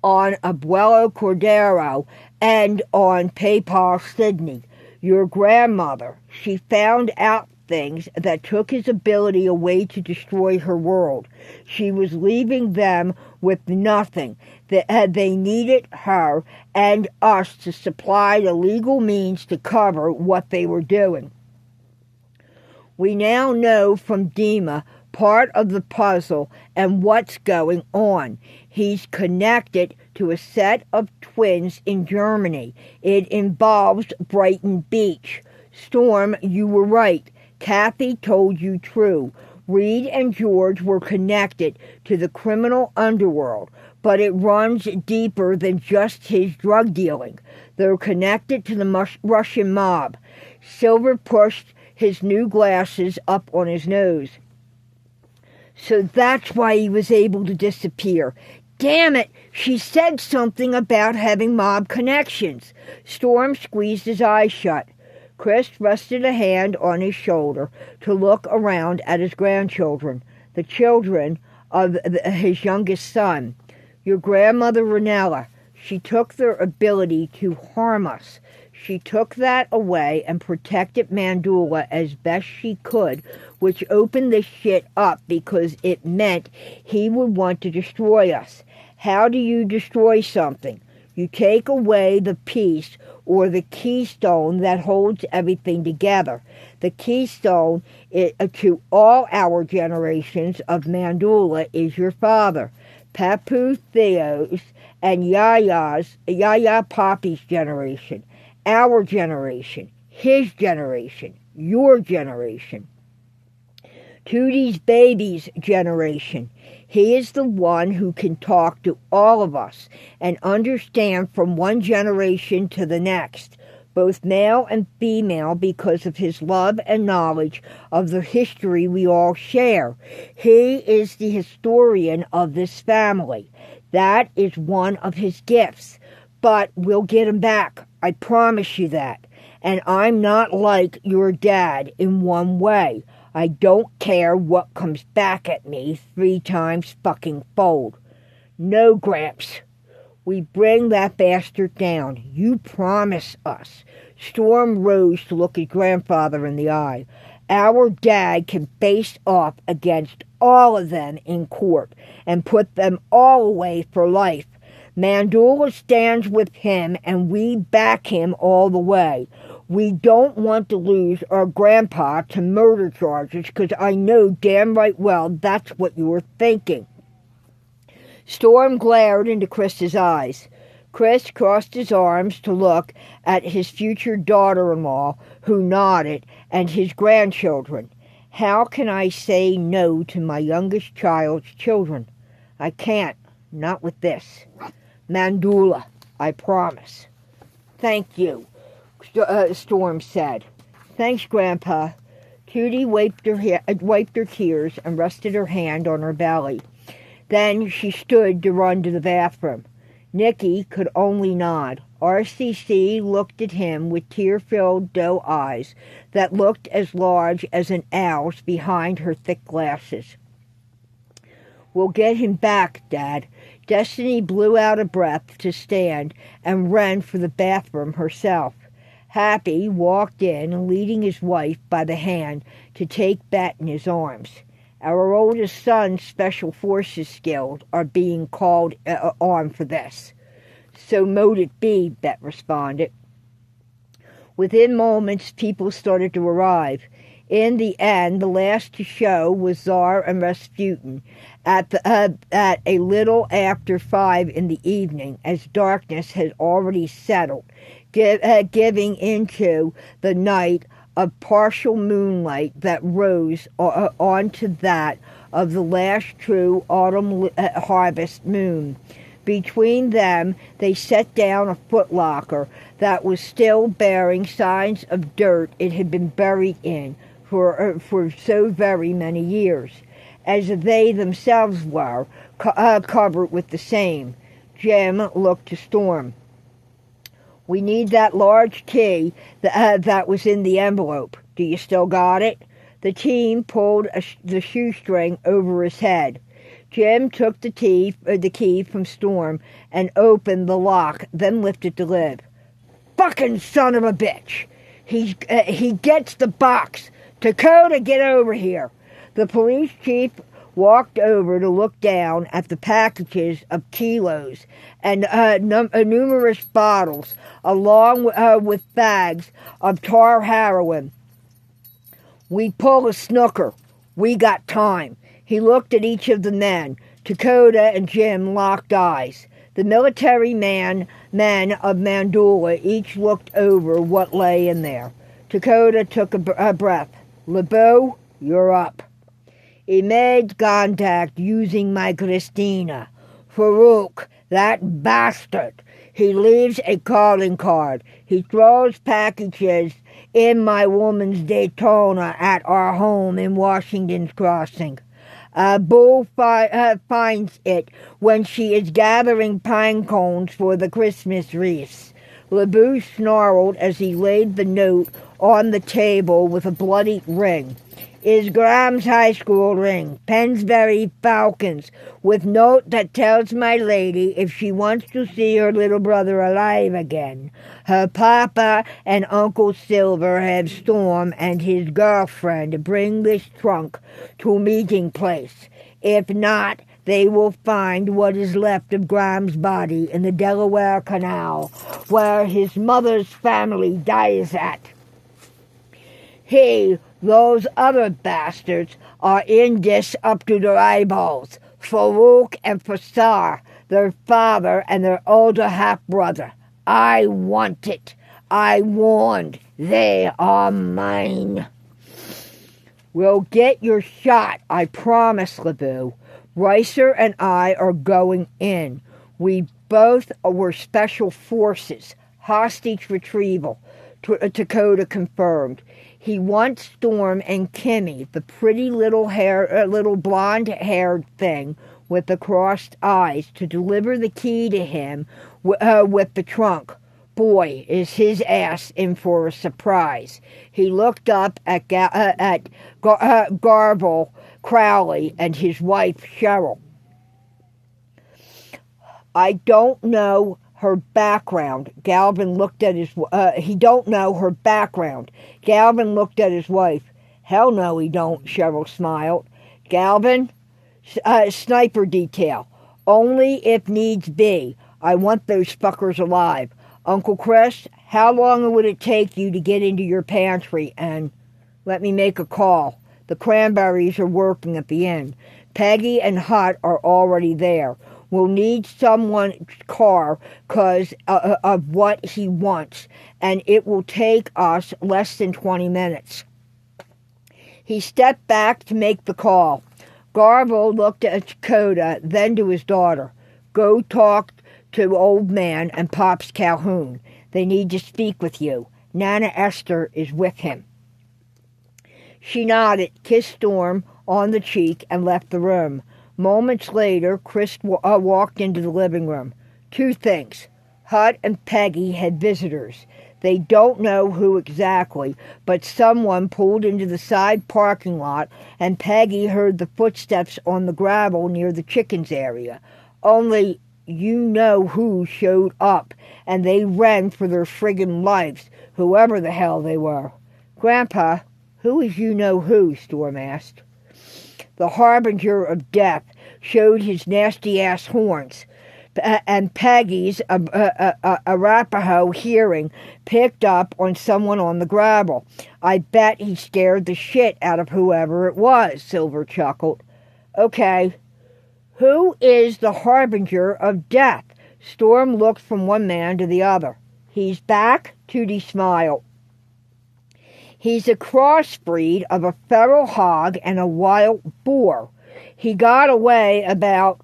on Abuelo Cordero, and on Paypal Sidney. Your grandmother, she found out things that took his ability away to destroy her world. She was leaving them with nothing. They needed her and us to supply the legal means to cover what they were doing. We now know from Dima part of the puzzle and what's going on. He's connected to a set of twins in Germany. It involves Brighton Beach. Storm, you were right. Kathy told you true. Reed and George were connected to the criminal underworld, but it runs deeper than just his drug dealing. They're connected to the Russian mob. Silver pushed his new glasses up on his nose. So that's why he was able to disappear. Damn it, she said something about having mob connections. Storm squeezed his eyes shut. Chris rested a hand on his shoulder to look around at his grandchildren, the children of his youngest son. Your grandmother Ranella, She took their ability to harm us. She took that away and protected Mandula as best she could, which opened this shit up because it meant he would want to destroy us. How do you destroy something? You take away the piece or the keystone that holds everything together. The keystone to all our generations of Mandula is your father. Papu Theo's and Yaya Poppy's generation. Our generation. His generation. Your generation. Tootie's baby's generation. He is the one who can talk to all of us and understand from one generation to the next, both male and female, because of his love and knowledge of the history we all share. He is the historian of this family. That is one of his gifts. But we'll get him back. I promise you that. And I'm not like your dad in one way. I don't care what comes back at me 3 times fucking fold. No, Gramps. We bring that bastard down. You promise us. Storm rose to look his grandfather in the eye. Our dad can face off against all of them in court and put them all away for life. Mandula stands with him and we back him all the way. We don't want to lose our grandpa to murder charges because I know damn right well that's what you were thinking. Storm glared into Chris's eyes. Chris crossed his arms to look at his future daughter-in-law, who nodded, and his grandchildren. How can I say no to my youngest child's children? I can't. Not with this. Mandula, I promise. Thank you. Storm said. Thanks, Grandpa. Tootie wiped her tears and rested her hand on her belly. Then she stood to run to the bathroom. Nicky could only nod. RCC looked at him with tear-filled doe eyes that looked as large as an owl's behind her thick glasses. We'll get him back, Dad. Destiny blew out a breath to stand and ran for the bathroom herself. Happy walked in, leading his wife by the hand to take Bet in his arms. Our oldest son's Special Forces skills are being called on for this. So mote it be, Bet responded. Within moments, people started to arrive. In the end, the last to show was Tsar and Rasputin at a little after 5 in the evening, as darkness had already settled, giving into the night of partial moonlight that rose onto that of the last true autumn harvest moon. Between them, they set down a footlocker that was still bearing signs of dirt it had been buried in for so very many years, as they themselves were covered with the same. Jim looked to Storm. We need that large key that was in the envelope. Do you still got it? The team pulled the shoestring over his head. Jim took the key from Storm and opened the lock, then lifted the lid. Fucking son of a bitch! He gets the box. Dakota, get over here. The police chief walked over to look down at the packages of kilos and numerous bottles, along with bags of tar heroin. We pull a snooker. We got time. He looked at each of the men. Dakota and Jim locked eyes. The military men of Mandula each looked over what lay in there. Dakota took a breath. LeBeau, you're up. He made contact using my Christina. Farouk, that bastard. He leaves a calling card. He throws packages in my woman's Daytona at our home in Washington's Crossing. Bull finds it when she is gathering pine cones for the Christmas wreaths. LeBeau snarled as he laid the note on the table with a bloody ring. Is Graham's high school ring, Pensbury Falcons, with note that tells my lady if she wants to see her little brother alive again. Her papa and Uncle Silver have Storm and his girlfriend bring this trunk to meeting place. If not, they will find what is left of Graham's body in the Delaware Canal, where his mother's family dies at. Those other bastards are in this up to their eyeballs. Farouk and Fassar, their father and their older half-brother. I want it. I warned. They are mine. We'll get your shot, I promise, LeBeau. Ricer and I are going in. We both were special forces. Hostage retrieval. Dakota confirmed. He wants Storm and Kimmy, the pretty little blonde-haired thing with the crossed eyes, to deliver the key to him with the trunk. Boy, is his ass in for a surprise. He looked up at Garble Crowley and his wife Cheryl. I don't know her background. Galvin looked at his... he don't know her background. Galvin looked at his wife. Hell no, he don't, Cheryl smiled. Galvin? Sniper detail. Only if needs be. I want those fuckers alive. Uncle Chris, how long would it take you to get into your pantry and... Let me make a call. The Cranberries are working at the inn. Peggy and Hut are already there. We'll need someone's car because of what he wants, and it will take us less than 20 minutes. He stepped back to make the call. Garbo looked at Dakota, then to his daughter. Go talk to old man and Pops Calhoun. They need to speak with you. Nana Esther is with him. She nodded, kissed Storm on the cheek, and left the room. Moments later, Chris walked into the living room. Two things. Hut and Peggy had visitors. They don't know who exactly, but someone pulled into the side parking lot, and Peggy heard the footsteps on the gravel near the chickens area. Only you know who showed up, and they ran for their friggin' lives, whoever the hell they were. Grandpa, who is you-know-who? Storm asked. The harbinger of death showed his nasty-ass horns, and Peggy's Arapaho hearing picked up on someone on the gravel. I bet he scared the shit out of whoever it was, Silver chuckled. Okay, who is the harbinger of death? Storm looked from one man to the other. He's back? Tootie smiled. He's a crossbreed of a feral hog and a wild boar. He got away about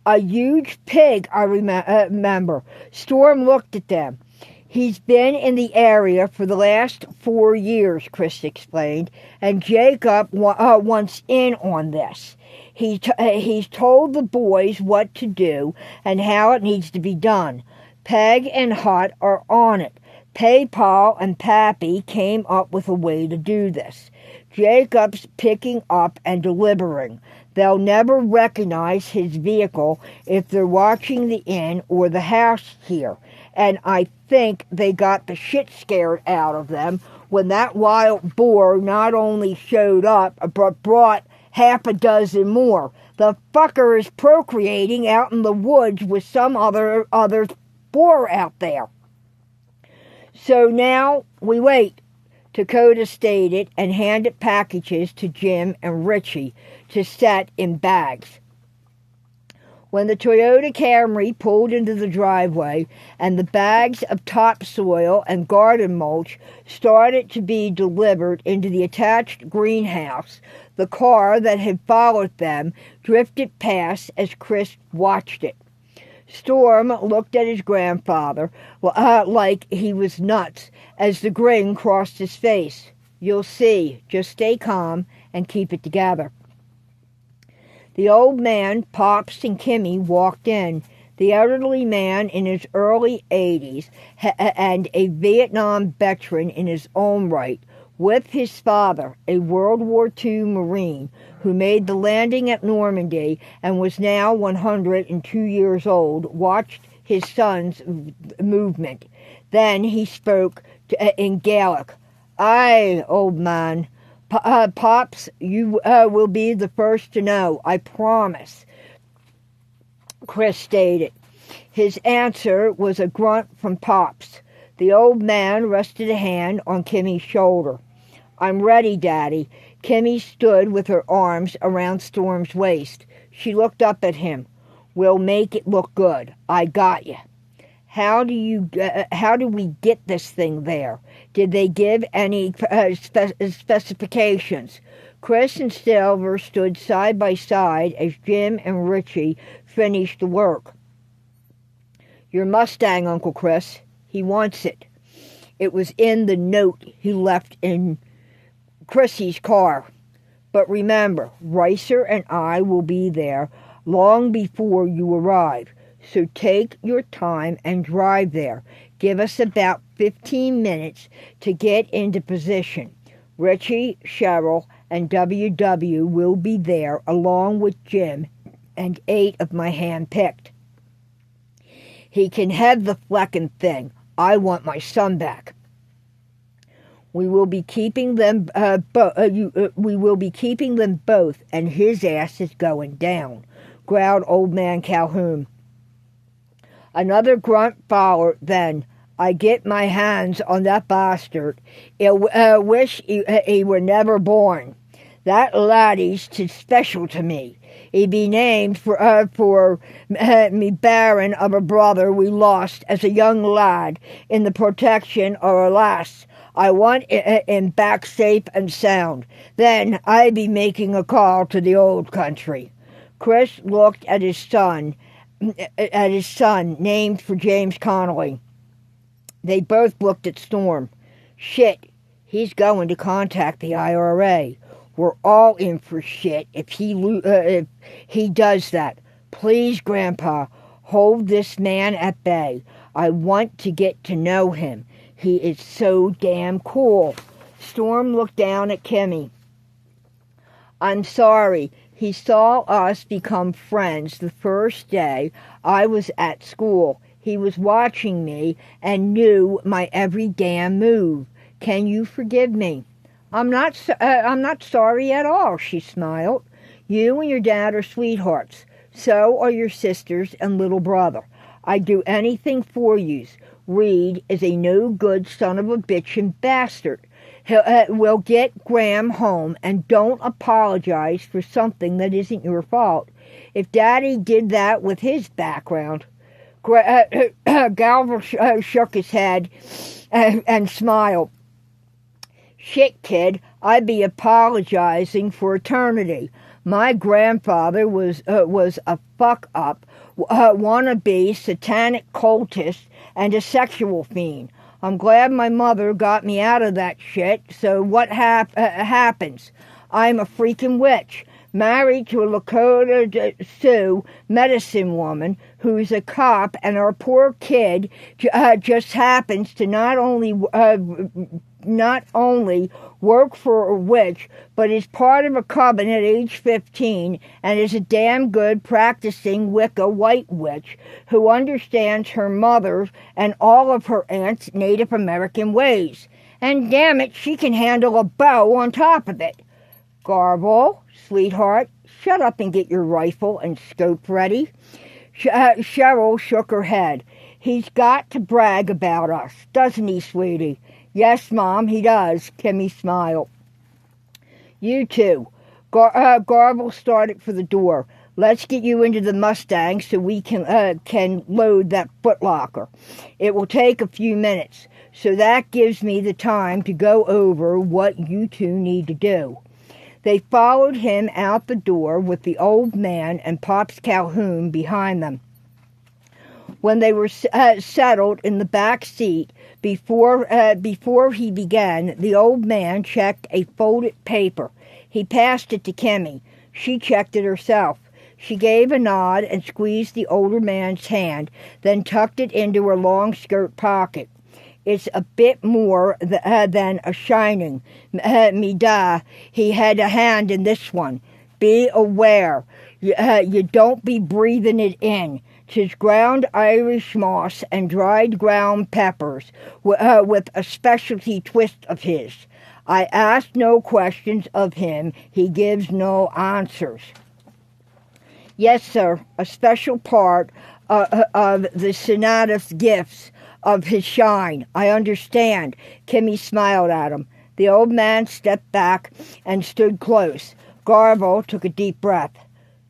a huge pig, I remember. Storm looked at them. He's been in the area for the last 4 years, Chris explained, and Jacob wants in on this. He's told the boys what to do and how it needs to be done. Peg and Hut are on it. Paul and Pappy came up with a way to do this. Jacob's picking up and delivering. They'll never recognize his vehicle if they're watching the inn or the house here. And I think they got the shit scared out of them when that wild boar not only showed up, but brought half a dozen more. The fucker is procreating out in the woods with some other boar out there. So now we wait, Dakota stated, and handed packages to Jim and Richie to set in bags. When the Toyota Camry pulled into the driveway and the bags of topsoil and garden mulch started to be delivered into the attached greenhouse, the car that had followed them drifted past as Chris watched it. Storm looked at his grandfather like he was nuts as the grin crossed his face. You'll see. Just stay calm and keep it together. The old man, Pops, and Kimmy walked in. The elderly man in his early 80s and a Vietnam veteran in his own right, with his father, a World War II Marine who made the landing at Normandy and was now 102 years old, watched his son's movement. Then he spoke in Gaelic. "Aye, old man. Pops, you will be the first to know, I promise," Chris stated. His answer was a grunt from Pops. The old man rested a hand on Kimmy's shoulder. "I'm ready, Daddy." Kimmy stood with her arms around Storm's waist. She looked up at him. "We'll make it look good. I got you." How do we get this thing there? Did they give any specifications? Chris and Silver stood side by side as Jim and Richie finished the work. "Your Mustang, Uncle Chris. He wants it." It was in the note he left in Chrissy's car. "But remember, Ricer and I will be there long before you arrive. So take your time and drive there. Give us about 15 minutes to get into position. Richie, Cheryl, and WW will be there along with Jim and 8 of my hand-picked. He can have the fleckin' thing. I want my son back. We will be keeping them both, and his ass is going down," growled old man Calhoun. Another grunt followed. Then, "I get my hands on that bastard. I wish he were never born. That laddie's too special to me. He be named for me baron of a brother we lost as a young lad in the protection of our lass. I want him back safe and sound. Then I be making a call to the old country." Chris looked at his son, named for James Connolly. They both looked at Storm. "Shit, he's going to contact the IRA. We're all in for shit if he does that. Please, Grandpa, hold this man at bay. I want to get to know him. He is so damn cool." Storm looked down at Kimmy. "I'm sorry. He saw us become friends the first day I was at school. He was watching me and knew my every damn move. Can you forgive me?" I'm not sorry at all," she smiled. "You and your dad are sweethearts. So are your sisters and little brother. I'd do anything for yous. Reed is a no-good son of a bitch and bastard. We'll get Graham home, and don't apologize for something that isn't your fault. If Daddy did that with his background..." Galver shook his head and smiled. "Shit, kid, I'd be apologizing for eternity. My grandfather was a fuck-up, wannabe satanic cultist, and a sexual fiend. I'm glad my mother got me out of that shit, so what happens? I'm a freaking witch, married to a Lakota Sioux medicine woman who's a cop, and our poor kid just happens to not only work for a witch, but is part of a coven at age 15 and is a damn good practicing Wicca white witch who understands her mother's and all of her aunt's Native American ways. And damn it, she can handle a bow on top of it." "Garble, sweetheart, shut up and get your rifle and scope ready." Cheryl shook her head. "He's got to brag about us, doesn't he, sweetie?" "Yes, Mom, he does," Kimmy smiled. "You two." Garble started for the door. "Let's get you into the Mustang so we can load that footlocker. It will take a few minutes, so that gives me the time to go over what you two need to do." They followed him out the door with the old man and Pops Calhoun behind them. When they were settled in the back seat, before he began, the old man checked a folded paper. He passed it to Kimmy. She checked it herself. She gave a nod and squeezed the older man's hand, then tucked it into her long skirt pocket. It's a bit more than a shining. Mida, he had a hand in this one. Be aware. You don't be breathing it in. 'Tis ground Irish moss and dried ground peppers, with a specialty twist of his. I ask no questions of him. He gives no answers. Yes, sir, a special part of the Senatus gifts of his shine. I understand. Kimmy smiled at him. The old man stepped back and stood close. Garble took a deep breath.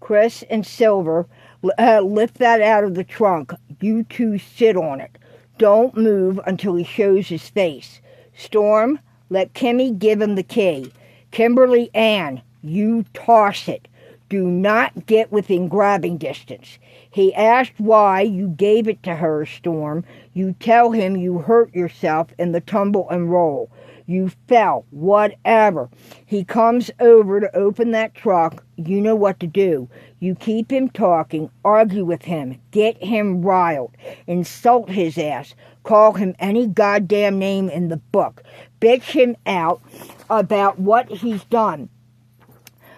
Chris and Silver, lift that out of the trunk. You two sit on it. Don't move until he shows his face. Storm, let Kimmy give him the key. Kimberly Ann, you toss it. Do not get within grabbing distance. He asked why you gave it to her, Storm. You tell him you hurt yourself in the tumble and roll. You fell, whatever. He comes over to open that truck. You know what to do. You keep him talking, argue with him, get him riled, insult his ass, call him any goddamn name in the book, bitch him out about what he's done.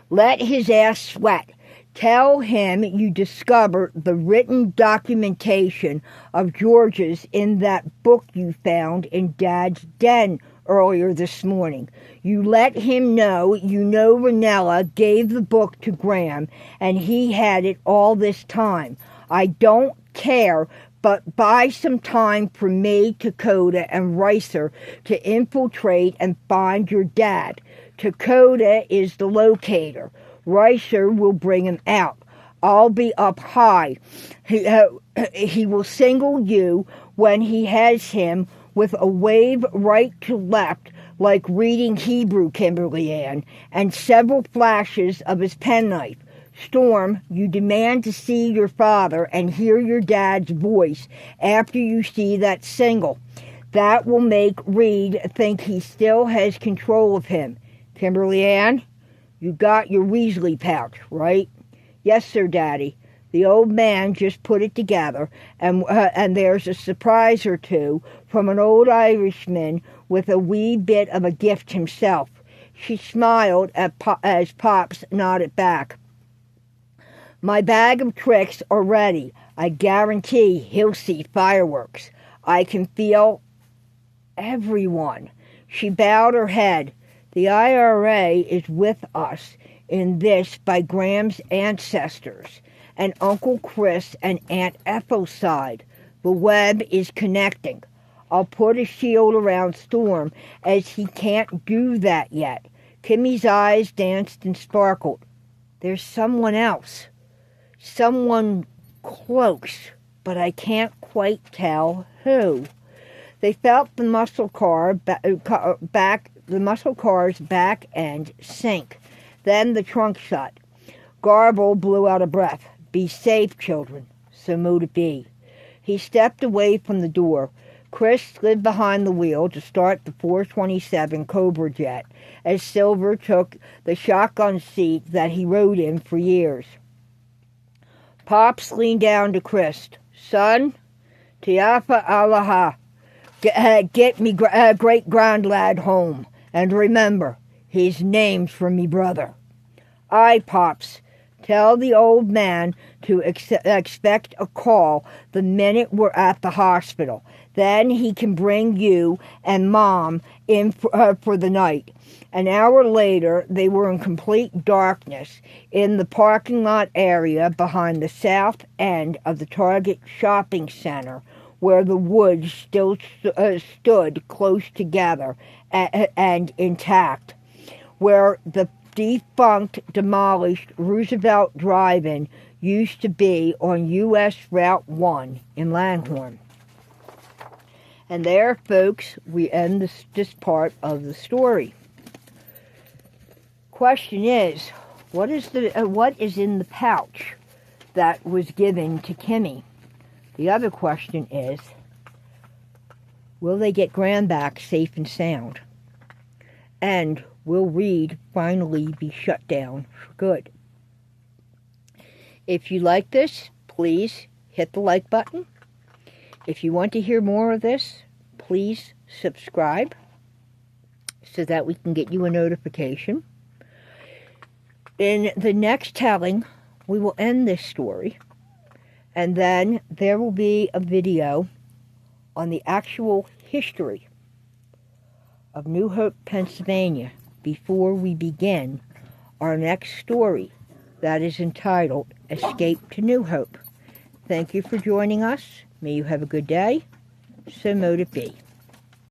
Let his ass sweat. Tell him you discovered the written documentation of George's in that book you found in Dad's den earlier this morning. You let him know you know Ranella gave the book to Ghram and he had it all this time. I don't care, but buy some time for me, Dakota, and Ricer to infiltrate and find your dad. Dakota is the locator. Ricer will bring him out. I'll be up high. He will single you when he has him with a wave right to left like reading Hebrew, Kimberly Ann, and several flashes of his penknife. Storm, you demand to see your father and hear your dad's voice after you see that single. That will make Reed think he still has control of him. Kimberly Ann, you got your Weasley pouch, right? Yes, sir, Daddy. The old man just put it together, and there's a surprise or two from an old Irishman with a wee bit of a gift himself. She smiled as Pops nodded back. My bag of tricks are ready. I guarantee he'll see fireworks. I can feel everyone. She bowed her head. The IRA is with us in this by Gram's ancestors and Uncle Chris and Aunt Ethel's side. The web is connecting. I'll put a shield around Storm as he can't do that yet. Kimmy's eyes danced and sparkled. There's someone else. Someone close, but I can't quite tell who. They felt the muscle car's back end sink. Then the trunk shut. Garble blew out a breath. Be safe, children. So mote it be. He stepped away from the door. Chris slid behind the wheel to start the 427 Cobra jet as Silver took the shotgun seat that he rode in for years. Pops leaned down to Chris. Son, Tiafa Allaha. Get me great-grandlad home. And remember, his name's for me brother. Aye, Pops. Tell the old man to expect a call the minute we're at the hospital. Then he can bring you and Mom in for the night. An hour later, they were in complete darkness in the parking lot area behind the south end of the Target shopping center, where the woods still stood close together and intact, where the defunct, demolished Roosevelt Drive-In used to be on U.S. Route 1 in Langhorne. And there, folks, we end this part of the story. Question is, what is in the pouch that was given to Kimmy? The other question is, will they get Ghram back safe and sound? And will Reed finally be shut down for good? If you like this, please hit the like button. If you want to hear more of this, please subscribe so that we can get you a notification. In the next telling, we will end this story, and then there will be a video on the actual history of New Hope, Pennsylvania, before we begin our next story that is entitled Escape to New Hope. Thank you for joining us. May you have a good day. So mote it be.